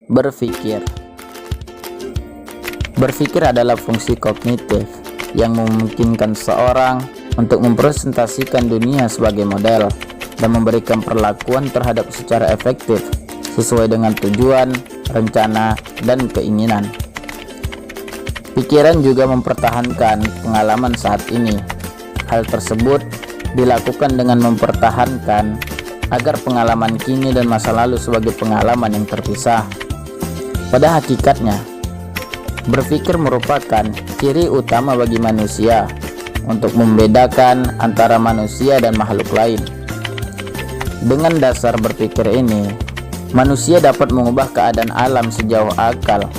Berpikir. Berpikir adalah fungsi kognitif yang memungkinkan seorang untuk mempresentasikan dunia sebagai model dan memberikan perlakuan terhadap secara efektif sesuai dengan tujuan, rencana, dan keinginan. Pikiran juga mempertahankan pengalaman saat ini. Hal tersebut dilakukan dengan mempertahankan agar pengalaman kini dan masa lalu sebagai pengalaman yang terpisah. Pada hakikatnya, berpikir merupakan ciri utama bagi manusia untuk membedakan antara manusia dan makhluk lain. Dengan dasar berpikir ini, manusia dapat mengubah keadaan alam sejauh akal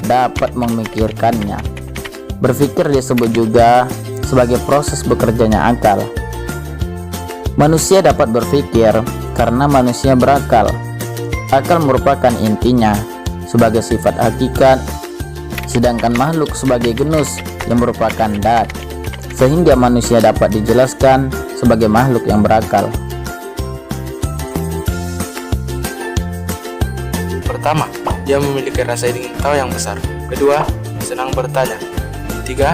dapat memikirkannya. Berpikir disebut juga sebagai proses bekerjanya akal. Manusia dapat berpikir karena manusia berakal. Akal merupakan intinya sebagai sifat hakikat, sedangkan makhluk sebagai genus yang merupakan dat, sehingga manusia dapat dijelaskan sebagai makhluk yang berakal. Pertama, dia memiliki rasa ingin tahu yang besar. Kedua, senang bertanya. Tiga,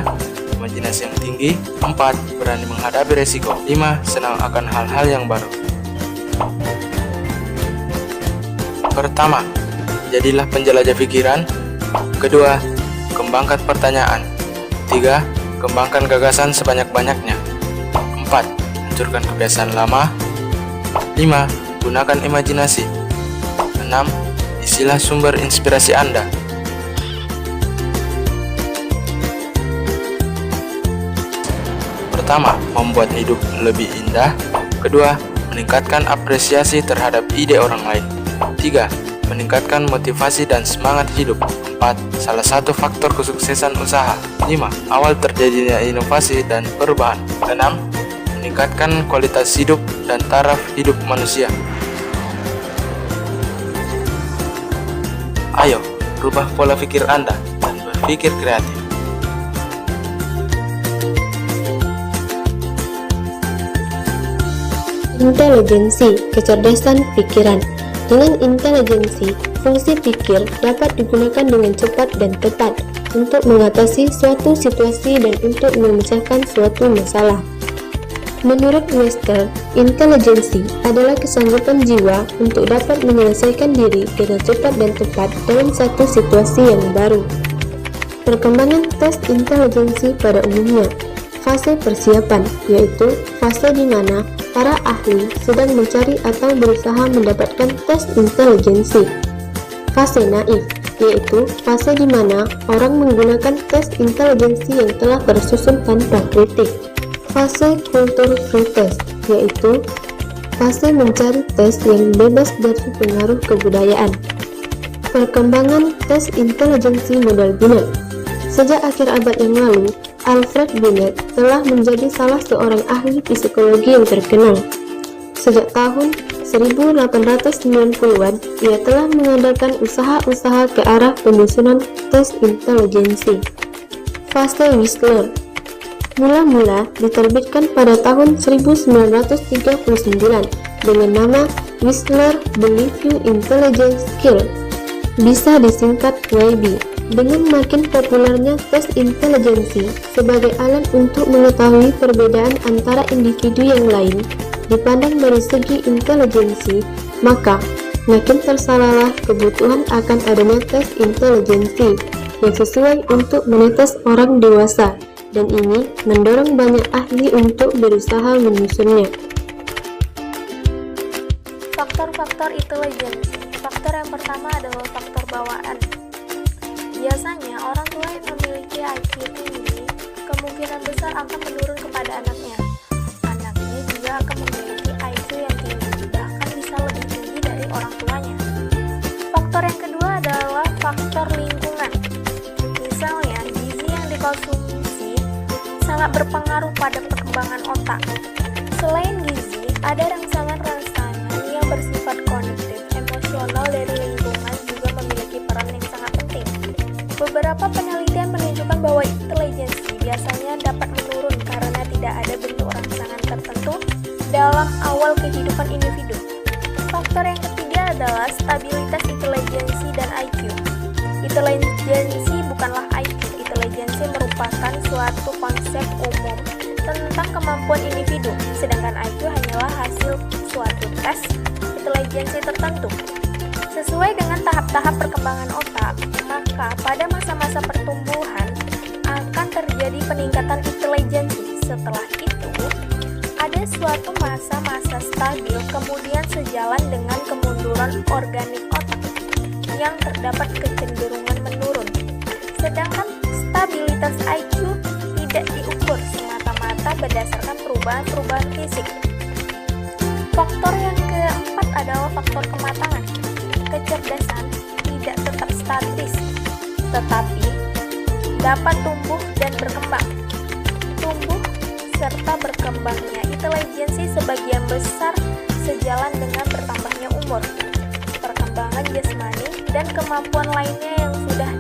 imajinasi yang tinggi. 4, berani menghadapi resiko. 5, senang akan hal-hal yang baru. Pertama, jadilah penjelajah pikiran. Kedua, kembangkan pertanyaan. 3, kembangkan gagasan sebanyak-banyaknya. 4, hancurkan kebiasaan lama. 5, gunakan imajinasi. 6, isilah sumber inspirasi Anda. Pertama, membuat hidup lebih indah. Kedua, meningkatkan apresiasi terhadap ide orang lain. 3, meningkatkan motivasi dan semangat hidup. 4, salah satu faktor kesuksesan usaha. 5, awal terjadinya inovasi dan perubahan. 6, meningkatkan kualitas hidup dan taraf hidup manusia. Ayo, rubah pola pikir Anda dan berpikir kreatif. Intelijensi, kecerdasan pikiran. Dengan intelijensi, fungsi pikir dapat digunakan dengan cepat dan tepat untuk mengatasi suatu situasi dan untuk memecahkan suatu masalah. Menurut Webster, intelijensi adalah kesanggupan jiwa untuk dapat menyelesaikan diri dengan cepat dan tepat dalam satu situasi yang baru. Perkembangan tes intelijensi pada umumnya. Fase persiapan, yaitu fase di mana para ahli sedang mencari atau berusaha mendapatkan tes intelijensi. Fase naif, yaitu fase di mana orang menggunakan tes intelijensi yang telah tersusun tanpa kritik. Fase kultur free test, yaitu fase mencari tes yang bebas dari pengaruh kebudayaan. Perkembangan tes intelijensi modal Binet. Sejak akhir abad yang lalu, Alfred Binet telah menjadi salah seorang ahli psikologi yang terkenal. Sejak tahun 1890-an, ia telah mengadakan usaha-usaha ke arah penyusunan tes intelijensi. Fase Whistler mula-mula diterbitkan pada tahun 1939 dengan nama Whistler Believe You Intelligence Skill, bisa disingkat WIB. Dengan makin populernya tes intelijensi sebagai alat untuk mengetahui perbedaan antara individu yang lain dipandang dari segi intelijensi, maka makin tersalahlah kebutuhan akan adanya tes intelijensi yang sesuai untuk menetes orang dewasa, dan ini mendorong banyak ahli untuk berusaha menyusunnya. Faktor-faktor intelijensi. Faktor yang pertama adalah faktor bawaan. Biasanya, orang tua yang memiliki IQ tinggi kemungkinan besar akan menurun kepada anaknya. Anaknya juga akan memiliki IQ yang tinggi, bahkan bisa lebih tinggi dari orang tuanya. Faktor yang kedua adalah faktor lingkungan. Misalnya, gizi yang dikonsumsi sangat berpengaruh pada perkembangan otak. Selain gizi, ada rangsangan-rangsangan yang bersifat kognitif, emosional dari lingkungan juga memiliki peran yang sangat penting. Beberapa penelitian menunjukkan bahwa intelijensi biasanya dapat menurun karena tidak ada bentuk rangsangan tertentu dalam awal kehidupan individu. Faktor yang ketiga ketiga adalah stabilitas intelijensi dan IQ. Intelijensi bukanlah IQ. Intelijensi merupakan suatu konsep umum tentang kemampuan individu, sedangkan IQ hanyalah hasil suatu tes intelijensi tertentu. Sesuai dengan tahap-tahap perkembangan otak, maka pada masa-masa pertumbuhan akan terjadi peningkatan intelijensi. Setelah itu, ada suatu masa-masa stabil, kemudian sejalan dengan kemunduran organik otak yang terdapat kecenderungan menurun. Sedangkan stabilitas IQ tidak diukur semata-mata berdasarkan perubahan-perubahan fisik. Faktor yang keempat adalah faktor kematangan. Kecerdasan tidak tetap statis, tetapi dapat tumbuh dan berkembang. Tumbuh serta berkembangnya intelijensi sebagian besar sejalan dengan bertambahnya umur, perkembangan jasmani, dan kemampuan lainnya yang sudah